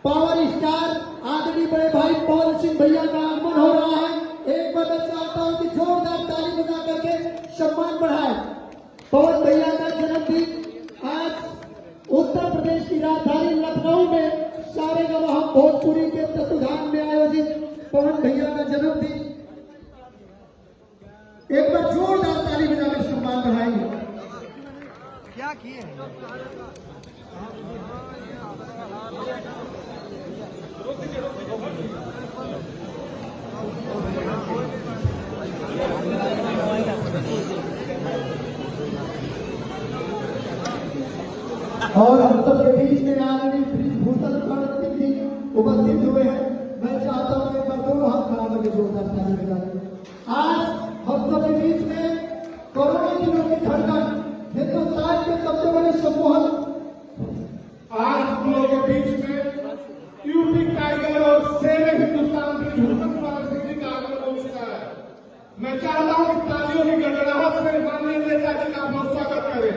Power star आदरणीय बड़े भाई पवन सिंह भैया का आगमन हो रहा है। एक बार मैं चाहता हूं कि जोरदार ताली बजा करके सम्मान बढ़ाए। पवन भैया का जन्मदिन आज उत्तर प्रदेश की राजधानी लखनऊ में सारेगामा भोजपुरी के तत्वधाम में आयोजित पवन भैया का जन्मदिन, एक बार जोरदार ताली बजाकर सम्मान बढ़ाएंगे। क्या किए हैं? और हम सब के बीच में आदरणीय भूषण खड़ग जी उपस्थित हुए हैं। मैं चाहता हूं एक बार दोनों हाथ खड़ा करके जोरदार ताली बजाएं। आज हम सब के बीच में करोड़ों दिनों की धड़कन हिंदुस्तान के सबसे बड़े सम्मोहन, आज हम लोगों के बीच में यूपी टाइगर और शेर हिंदुस्तान के भूषण कुमार सिंह जी का आगमन हो चुका है। मैं चाहता हूं कि तालियों की गड़गड़ाहट से माननीय नेताजी का बहुत स्वागत करें।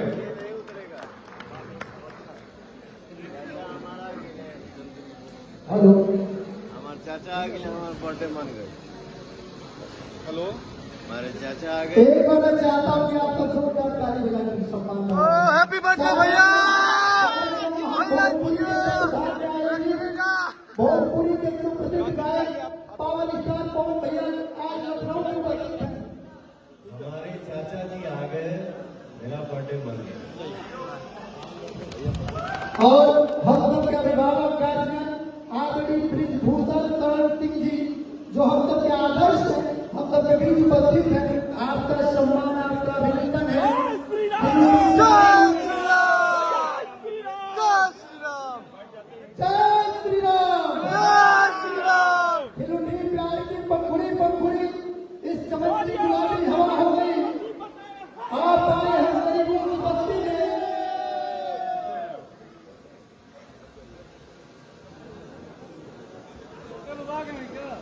हेलो, हमारे चाचा आ गए, हमारे बर्थडे मान गए। हेलो, हमारे चाचा आ गए। एक बार मैं चाहता हूं कि आप सब जोरदार ताली बजाकर सम्मान बढ़ाएं। हैप्पी बर्थडे भैया। भोजपुरी के सुप्रसिद्ध गायक पावर स्टार पवन भैया आज लखनऊ में उपस्थित हैं। हमारे चाचा जी आ गए, मेरा बर्थडे मान गया। और हम सब के अभिभावक गार्जियन आदरणीय ब्रिजभूषण करण सिंह जी, जो हम सब के आदर्श हैं, हम सब के बीच उपस्थित हैं। आपका सम्मान, आपका अभिनंदन है। जय श्री राम। खिलौनी प्यार की पंखुड़ी पंखुड़ी इस चमक की गुलाबी हवा हो गई। आप आए हैं गरीबों की बस्ती में। चलो भागेंगे क्या?